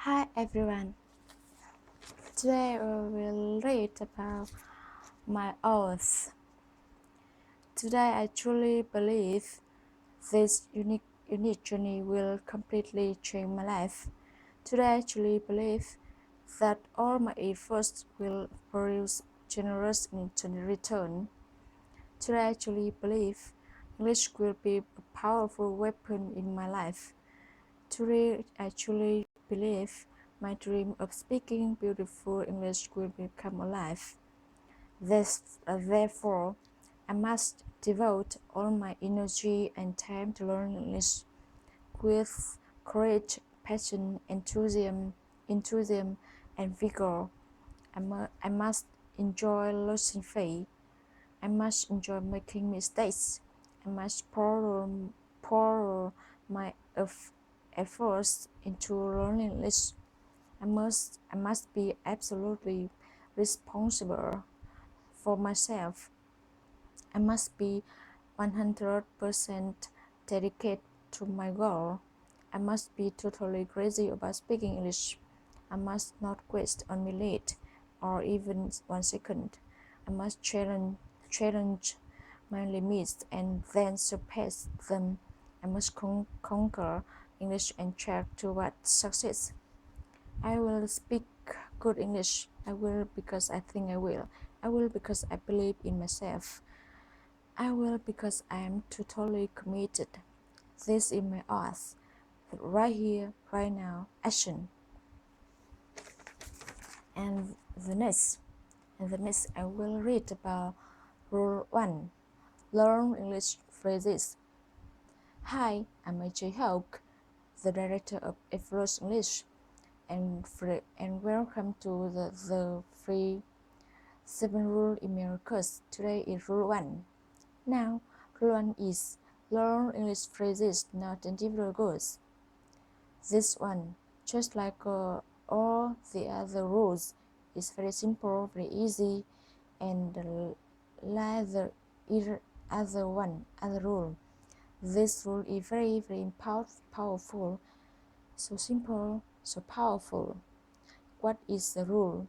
Hi everyone. Today we will read about my oath. Today I truly believe this unique journey will completely change my life. Today I truly believe that all my efforts will produce generous return. Today I truly believe English will be a powerful weapon in my life. Today I truly believe my dream of speaking beautiful English will become alive. Therefore, I must devote all my energy and time to learn English with courage, passion, enthusiasm, and vigor. I must enjoy losing faith. I must enjoy making mistakes. I must pour my efforts into learning English. I must be absolutely responsible for myself. I must be 100% dedicated to my goal. I must be totally crazy about speaking English. I must not waste a minute or even 1 second. I must challenge my limits and then surpass them. I must conquer English and track toward success. I will speak good English. I will because I think I will. I will because I believe in myself. I will because I am totally committed. This is my oath. Right here, right now, action. And the next, I will read about Rule 1. Learn English phrases. Hi, I'm HW14, the director of HW14 English, and welcome to the free 7 rule email course. Today is Rule 1. Now, Rule 1 is learn English phrases, not individual goals. This one, just like all the other rules, is very simple, very easy, and like the other rule. This rule is very powerful, so simple, so powerful. What is the rule?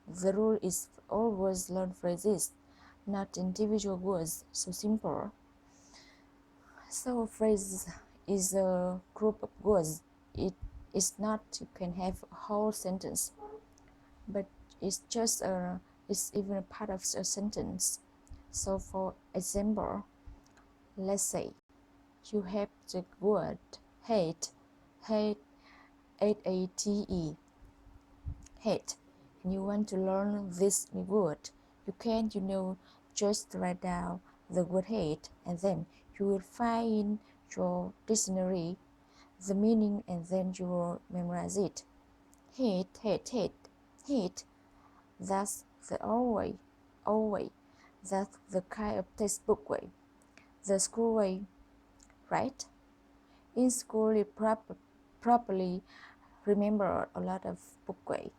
The rule is always learn phrases, not individual words, so simple. So a phrase is a group of words. It is not you can have a whole sentence, but it's even a part of a sentence. So for example, let's say you have the word hate, H-A-T-E, hate, and you want to learn this new word. You can, just write down the word hate, and then you will find in your dictionary the meaning, and then you will memorize it. Hate. That's the old way. That's the kind of textbook way, the school way, right? In school, you properly remember a lot of book way,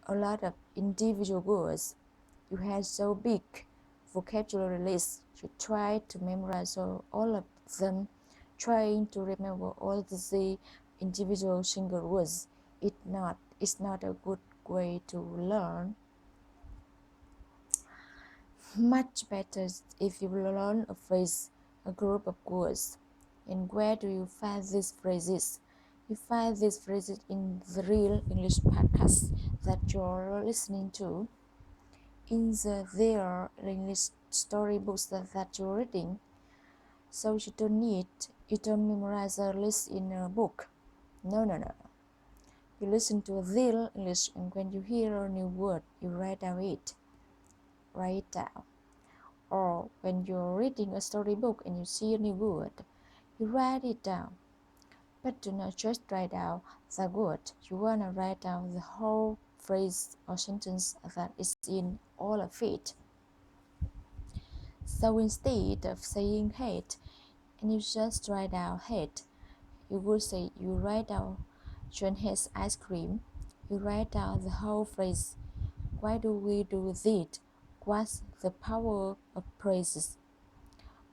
a lot of individual words. You have so big vocabulary list. You try to memorize all of them, trying to remember all the individual single words. It's not a good way to learn. Much better if you learn a phrase, a group of words. And where do you find these phrases? You find these phrases in the real English podcast that you're listening to, in their English storybooks that you're reading. So you don't memorize a list in a book. No. You listen to real English, and when you hear a new word, you write it down. Or when you're reading a storybook and you see a new word, you write it down. But do not just write down the word. You want to write down the whole phrase or sentence that is in all of it. So instead of saying hate, and you just write down hate, you would say you write down John hates ice cream. You write down the whole phrase. Why do we do this? What's the power of phrases?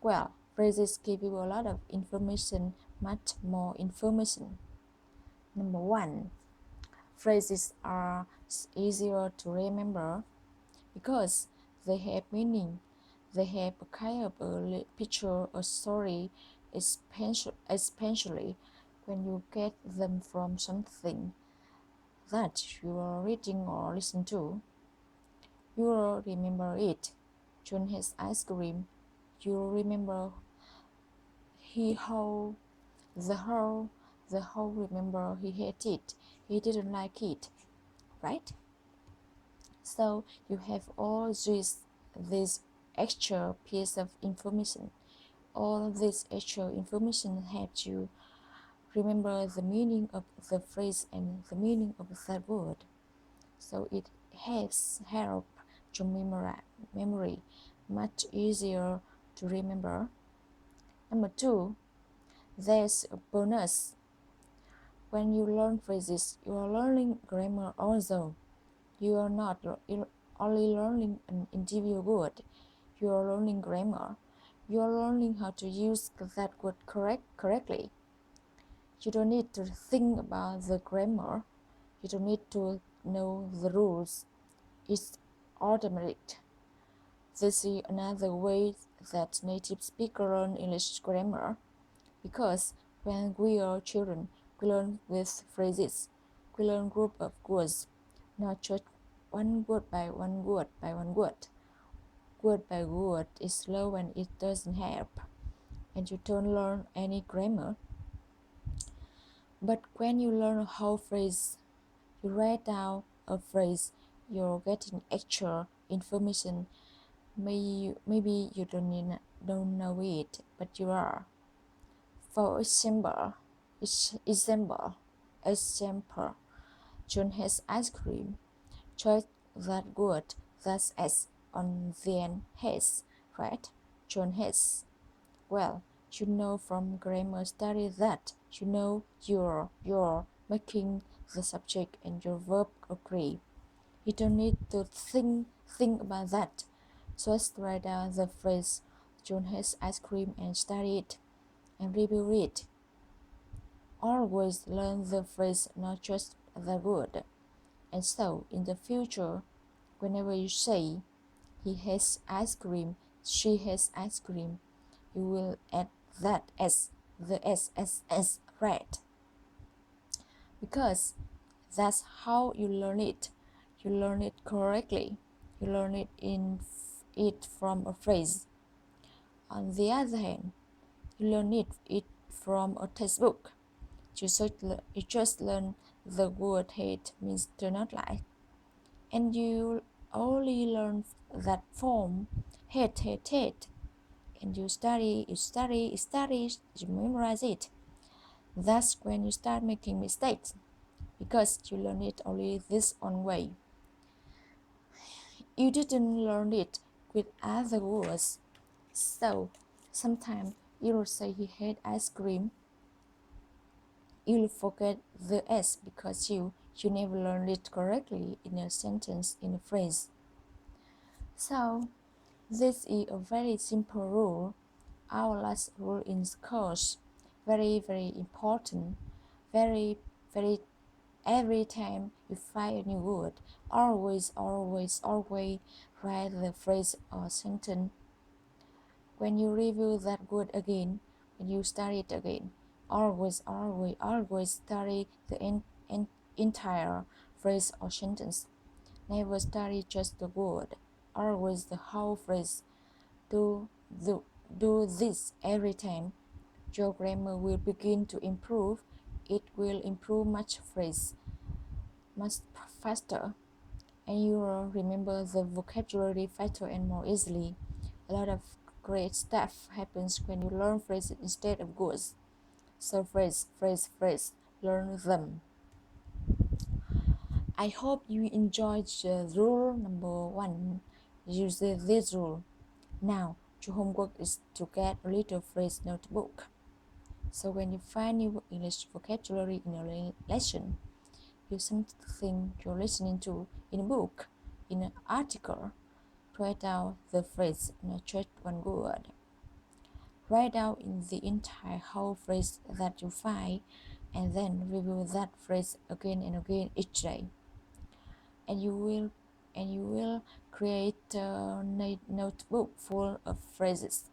Well, phrases give you a lot of information, much more information. Number 1. Phrases are easier to remember because they have meaning. They have a kind of a picture, a story, especially when you get them from something that you are reading or listen to. You will remember it. John has ice cream. You remember he how the how remember he hated it. He didn't like it, right? So you have all this extra piece of information. All this extra information helps you remember the meaning of the phrase and the meaning of that word. So it has help to memory much easier to remember. Number 2, there's a bonus. When you learn phrases, you are learning grammar also. You are not only learning an individual word, you are learning grammar. You are learning how to use that word correctly. You don't need to think about the grammar. You don't need to know the rules. It's automatic. This is another way that native speakers learn English grammar, because when we are children, we learn with phrases. We learn group of words, not just one word by one word by one word. Word by word is slow and it doesn't help, and you don't learn any grammar. But when you learn a whole phrase, you write down a phrase, you're getting extra information. Maybe you don't know it, but you are. For example, John has ice cream. Choose that word. That's S on the end. Has, right? John has. Well, you know from grammar study that you know you're making the subject and your verb agree. You don't need to think about that. Just write down the phrase John has ice cream and study it and review it. Always learn the phrase, not just the word. And so in the future, whenever you say he has ice cream, she has ice cream, you will add that S, the S, right? Because that's how you learn it. You learn it correctly. You learn it from a phrase. On the other hand, you learn it from a textbook. You just learn the word hate means do not like, and you only learn that form hate, and you study, you memorize it. That's when you start making mistakes, because you learn it only this one way. You didn't learn it with other words. So sometimes you'll say he had ice cream. You'll forget the S because you never learned it correctly in a sentence, in a phrase. So this is a very simple rule. Our last rule in the course. Very, very important. Very, very, every time you find a new word, always write the phrase or sentence. When you review that word again, when you study it again, always study the entire phrase or sentence. Never study just the word, always the whole phrase. Do this every time. Your grammar will begin to improve. It will improve much faster, and you will remember the vocabulary faster and more easily. A lot of great stuff happens when you learn phrases instead of words. So phrase, learn them. I hope you enjoyed rule number 1. Use this rule. Now, your homework is to get a little phrase notebook. So when you find new English vocabulary in your lesson, use something you're listening to in a book, in an article. Write down the phrase, not just one word. Write down in the entire whole phrase that you find and then review that phrase again and again each day, and you will create a notebook full of phrases,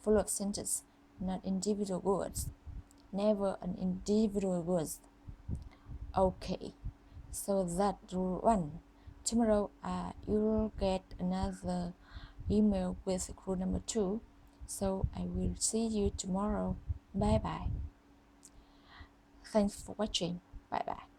full of sentences, not individual words, never an individual words. Okay, so that rule one. Tomorrow you'll get another email with rule number 2. So I will see you tomorrow. Bye bye. Thanks for watching. Bye bye.